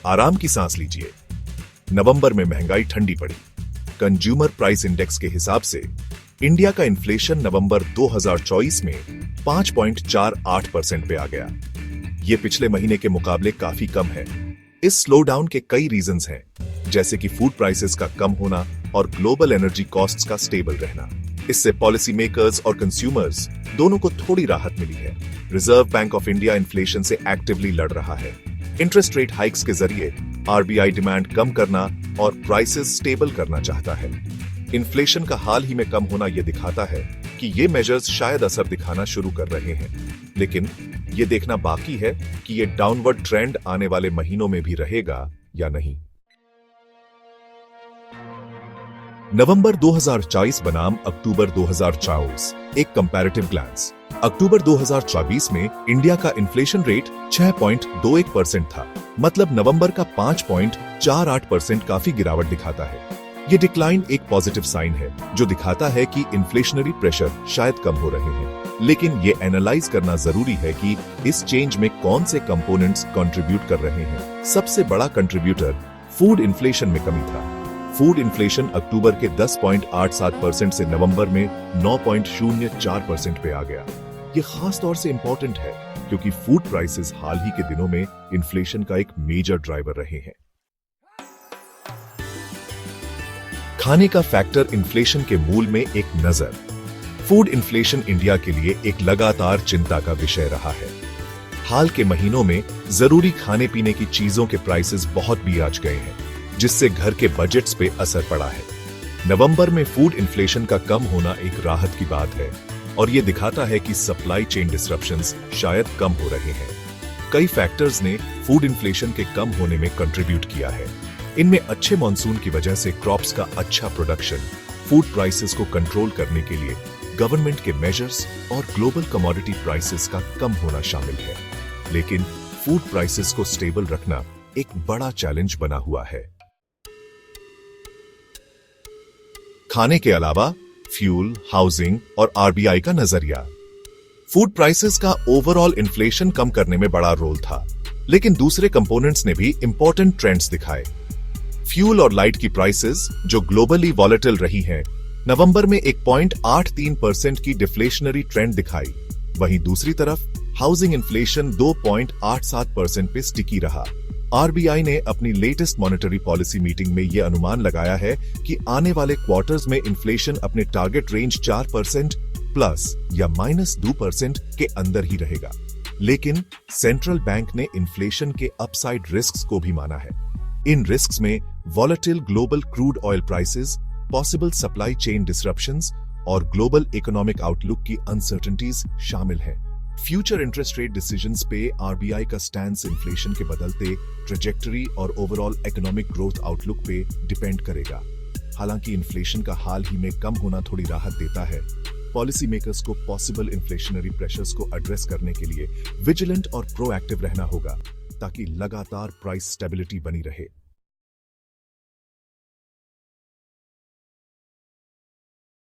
आराम की सांस लीजिए। नवंबर में महंगाई ठंडी पड़ी। कंज्यूमर प्राइस इंडेक्स के हिसाब से इंडिया का इन्फ्लेशन नवंबर 2024 में 5.48% पे आ गया। ये पिछले महीने के मुकाबले काफी कम है। इस स्लो डाउन के कई रीजंस हैं, जैसे कि फूड प्राइसेस का कम होना और ग्लोबल एनर्जी कॉस्ट्स का स्टेबल रहना। इससे पॉलिसी मेकर्स और कंज्यूमर्स दोनों को थोड़ी राहत मिली है। Reserve bank of India inflation से एक्टिवली लड़ रहा है। इंटरेस्ट रेट हाइक्स के जरिए आरबीआई डिमांड कम करना और प्राइसेस स्टेबल करना चाहता है। इन्फ्लेशन का हाल ही में कम होना यह दिखाता है कि ये मेजर्स शायद असर दिखाना शुरू कर रहे हैं, लेकिन ये देखना बाकी है कि ये डाउनवर्ड ट्रेंड आने वाले महीनों में भी रहेगा या नहीं। नवंबर 2024 बनाम अक्टूबर 2024, एक कंपैरेटिव ग्लांस। अक्टूबर 2024 में इंडिया का इन्फ्लेशन रेट 6.21% था, मतलब नवंबर का 5.48% काफी गिरावट दिखाता है। ये डिक्लाइन एक पॉजिटिव साइन है, जो दिखाता है कि इन्फ्लेशनरी प्रेशर शायद कम हो रहे हैं। लेकिन ये एनालाइज करना जरूरी है कि इस चेंज में कौन से कंपोनेंट्स कंट्रीब्यूट कर रहे हैं। सबसे बड़ा कंट्रीब्यूटर फूड इन्फ्लेशन में कमी था। फूड इन्फ्लेशन अक्टूबर के 10.87% से नवंबर में 9.04% पे आ गया। ये खास तौर से इंपॉर्टेंट है क्योंकि फूड प्राइसेस हाल ही के दिनों में इन्फ्लेशन का एक मेजर ड्राइवर रहे हैं। खाने का फैक्टर इन्फ्लेशन के मूल में एक नजर। फूड इन्फ्लेशन इंडिया के लिए एक लगातार चिंता का विषय रहा है। हाल के महीनों में जरूरी खाने पीने की चीजों के प्राइसेस बहुत भी आंच गए हैं, जिससे घर के बजट्स पे असर पड़ा है। नवंबर में फूड इन्फ्लेशन का कम होना एक राहत की बात है और ये दिखाता है कि सप्लाई चेन डिसरप्शंस शायद कम हो रहे हैं। कई फैक्टर्स ने फूड इन्फ्लेशन के कम होने में कंट्रीब्यूट किया है। इनमें अच्छे मॉनसून की वजह से क्रॉप्स का अच्छा प्रोडक्शन, फूड प्राइसेस को कंट्रोल करने के लिए गवर्नमेंट के मेजर्स और ग्लोबल कमोडिटी प्राइसेस का कम होना शामिल है। लेकिन फूड प्राइसेस को स्टेबल रखना एक बड़ा चैलेंज बना हुआ है। खाने के अलावा फ्यूल, हाउसिंग और आरबीआई का नजरिया। फूड प्राइसेस का ओवरऑल इन्फ्लेशन कम करने में बड़ा रोल था, लेकिन दूसरे कंपोनेंट्स ने भी इंपॉर्टेंट ट्रेंड्स दिखाए। फ्यूल और लाइट की प्राइसेस, जो ग्लोबली वॉलेटिल रही हैं, नवंबर में 1.83% की डिफ्लेशनरी ट्रेंड दिखाई। वहीं दूसरी तरफ हाउसिंग इन्फ्लेशन 2.87% पे स्टिकी रहा। आरबीआई ने अपनी लेटेस्ट मॉनेटरी पॉलिसी मीटिंग में यह अनुमान लगाया है कि आने वाले क्वार्टर्स में इन्फ्लेशन अपने टारगेट रेंज 4% प्लस या -2% के अंदर ही रहेगा। लेकिन सेंट्रल बैंक ने इन्फ्लेशन के अपसाइड रिस्क्स को भी माना है। इन रिस्क्स में volatile global crude oil prices, possible supply chain disruptions और ग्लोबल इकोनॉमिक आउटलुक की अनसर्टेनिटीज शामिल हैं। फ्यूचर इंटरेस्ट रेट डिसीजंस पे आरबीआई का स्टैंस इन्फ्लेशन के बदलते ट्रेजेक्टरी और ओवरऑल इकोनॉमिक ग्रोथ आउटलुक पे डिपेंड करेगा। हालांकि इन्फ्लेशन का हाल ही में कम होना थोड़ी राहत देता है, पॉलिसी मेकर्स को पॉसिबल इन्फ्लेशनरी प्रेशर्स को एड्रेस करने के लिए विजिलेंट और प्रोएक्टिव रहना होगा ताकि लगातार प्राइस स्टेबिलिटी बनी रहे।